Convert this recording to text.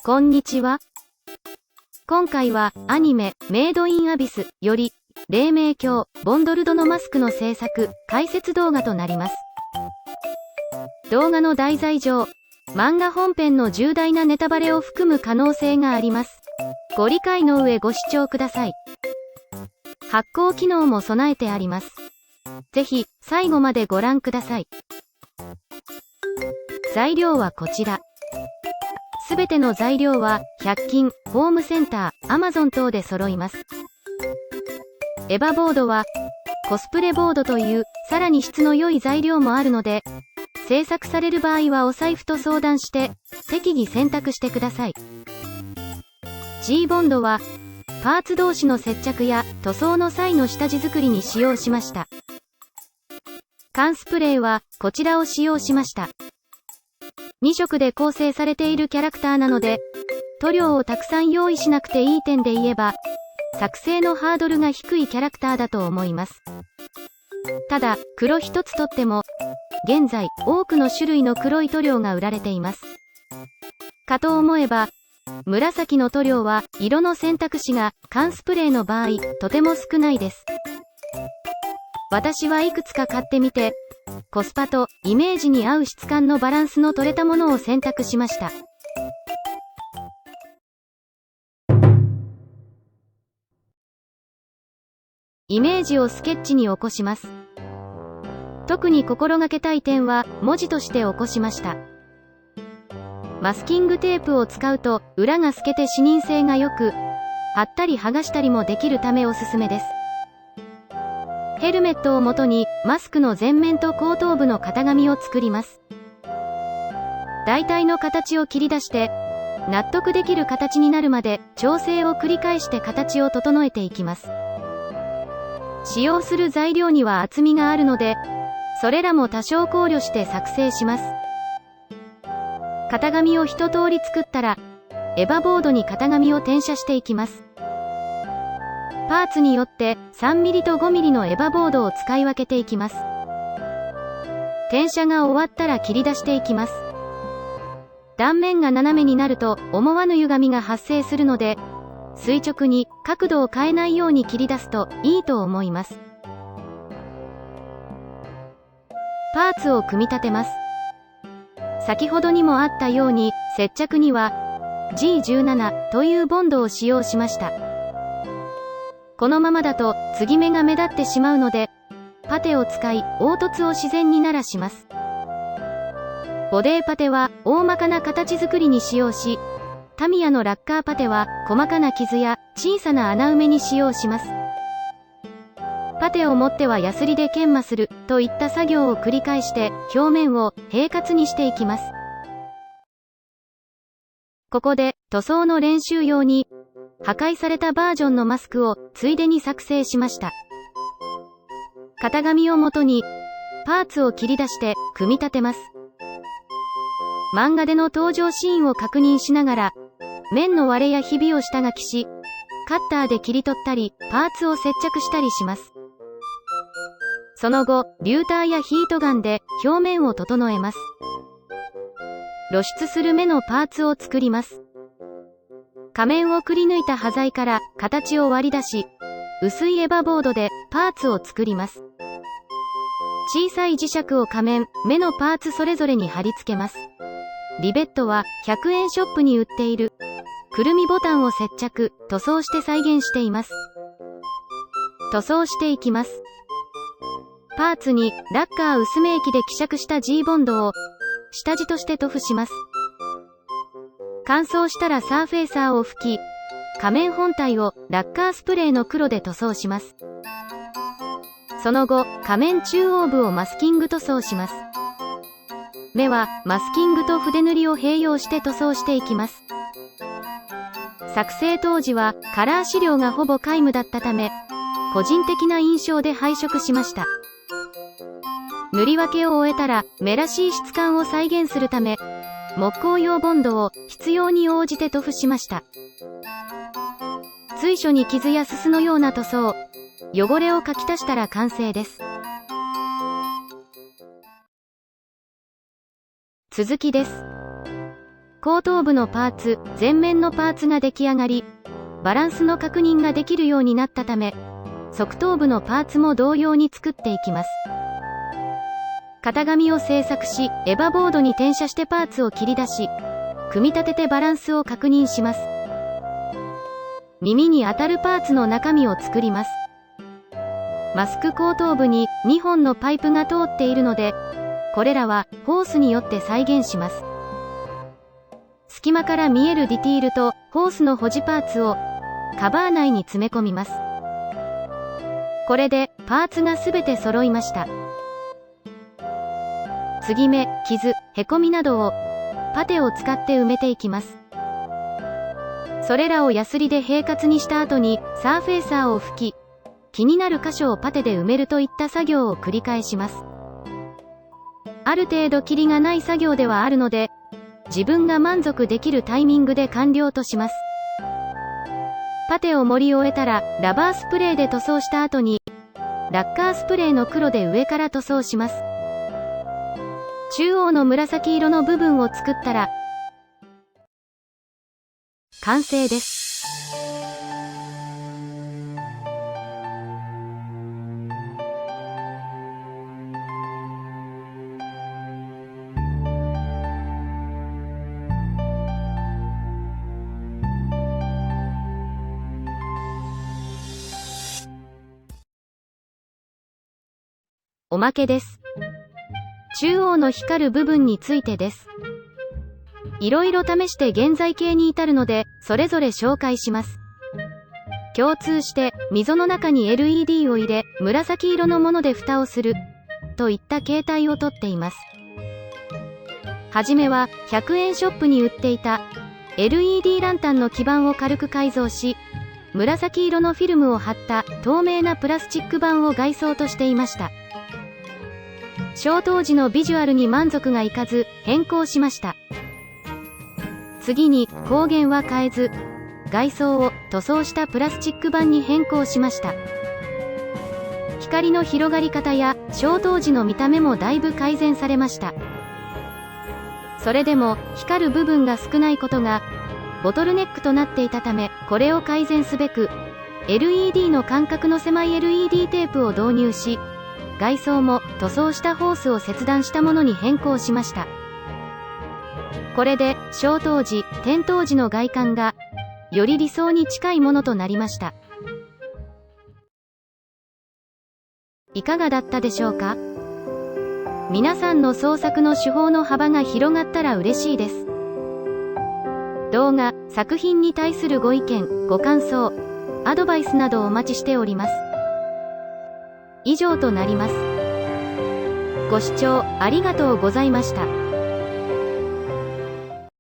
こんにちは。今回はアニメメイドインアビスより黎明鏡ボンドルドのマスクの制作解説動画となります。動画の題材上、漫画本編の重大なネタバレを含む可能性があります。ご理解の上ご視聴ください。発行機能も備えてあります。ぜひ最後までご覧ください。材料はこちら。すべての材料は100均、ホームセンター、Amazon 等で揃います。エヴァボードはコスプレボードというさらに質の良い材料もあるので、制作される場合はお財布と相談して適宜選択してください。G ボンドはパーツ同士の接着や塗装の際の下地作りに使用しました。缶スプレーはこちらを使用しました。2色で構成されているキャラクターなので、塗料をたくさん用意しなくていい点で言えば、作成のハードルが低いキャラクターだと思います。ただ、黒一つとっても、現在多くの種類の黒い塗料が売られています。かと思えば、紫の塗料は色の選択肢が缶スプレーの場合、とても少ないです。私はいくつか買ってみて、コスパとイメージに合う質感のバランスの取れたものを選択しました。イメージをスケッチに起こします。特に心がけたい点は文字として起こしました。マスキングテープを使うと裏が透けて視認性が良く、貼ったり剥がしたりもできるためおすすめです。ヘルメットを元にマスクの前面と後頭部の型紙を作ります。大体の形を切り出して、納得できる形になるまで調整を繰り返して形を整えていきます。使用する材料には厚みがあるので、それらも多少考慮して作成します。型紙を一通り作ったら、エヴァボードに型紙を転写していきます。パーツによって3ミリと5ミリのエヴァボードを使い分けていきます。転写が終わったら切り出していきます。断面が斜めになると思わぬ歪みが発生するので、垂直に角度を変えないように切り出すといいと思います。パーツを組み立てます。先ほどにもあったように接着には G17 というボンドを使用しました。このままだと継ぎ目が目立ってしまうので、パテを使い凹凸を自然にならします。ボデーパテは大まかな形作りに使用し、タミヤのラッカーパテは細かな傷や小さな穴埋めに使用します。パテを持ってはヤスリで研磨するといった作業を繰り返して表面を平滑にしていきます。ここで塗装の練習用に破壊されたバージョンのマスクをついでに作成しました。型紙を元にパーツを切り出して組み立てます。漫画での登場シーンを確認しながら、面の割れやひびを下書きし、カッターで切り取ったり、パーツを接着したりします。その後、リューターやヒートガンで表面を整えます。露出する目のパーツを作ります。仮面をくり抜いた端材から形を割り出し、薄いエヴァボードでパーツを作ります。小さい磁石を仮面、目のパーツそれぞれに貼り付けます。リベットは100円ショップに売っているくるみボタンを接着、塗装して再現しています。塗装していきます。パーツにラッカー薄め液で希釈した G ボンドを下地として塗布します。乾燥したらサーフェイサーを吹き、仮面本体をラッカースプレーの黒で塗装します。その後、仮面中央部をマスキング塗装します。目はマスキングと筆塗りを併用して塗装していきます。作成当時はカラー資料がほぼ皆無だったため、個人的な印象で配色しました。塗り分けを終えたら目らしい質感を再現するため、木工用ボンドを必要に応じて塗布しました。随所に傷やすすのような塗装、汚れを描き足したら完成です。続きです。後頭部のパーツ、前面のパーツが出来上がり、バランスの確認ができるようになったため、側頭部のパーツも同様に作っていきます。型紙を製作し、エバボードに転写してパーツを切り出し、組み立ててバランスを確認します。耳に当たるパーツの中身を作ります。マスク後頭部に2本のパイプが通っているので、これらはホースによって再現します。隙間から見えるディティールとホースの保持パーツをカバー内に詰め込みます。これでパーツがすべて揃いました。継ぎ目、傷、へこみなどをパテを使って埋めていきます。それらをヤスリで平滑にした後にサーフェーサーを吹き、気になる箇所をパテで埋めるといった作業を繰り返します。ある程度キリがない作業ではあるので、自分が満足できるタイミングで完了とします。パテを盛り終えたら、ラバースプレーで塗装した後に、ラッカースプレーの黒で上から塗装します。中央の紫色の部分を作ったら、完成です。おまけです。中央の光る部分についてです。いろいろ試して現在形に至るので、それぞれ紹介します。共通して、溝の中に LED を入れ、紫色のもので蓋をする、といった形態をとっています。はじめは、100円ショップに売っていた、LED ランタンの基板を軽く改造し、紫色のフィルムを貼った透明なプラスチック板を外装としていました。小当時のビジュアルに満足がいかず、変更しました。次に、光源は変えず、外装を塗装したプラスチック板に変更しました。光の広がり方や、小当時の見た目もだいぶ改善されました。それでも、光る部分が少ないことが、ボトルネックとなっていたため、これを改善すべく、LED の間隔の狭い LED テープを導入し、外装も塗装したホースを切断したものに変更しました。これで小当時、点灯時の外観がより理想に近いものとなりました。いかがだったでしょうか？皆さんの創作の手法の幅が広がったら嬉しいです。動画、作品に対するご意見、ご感想、アドバイスなどお待ちしております。以上となります。ご視聴ありがとうございました。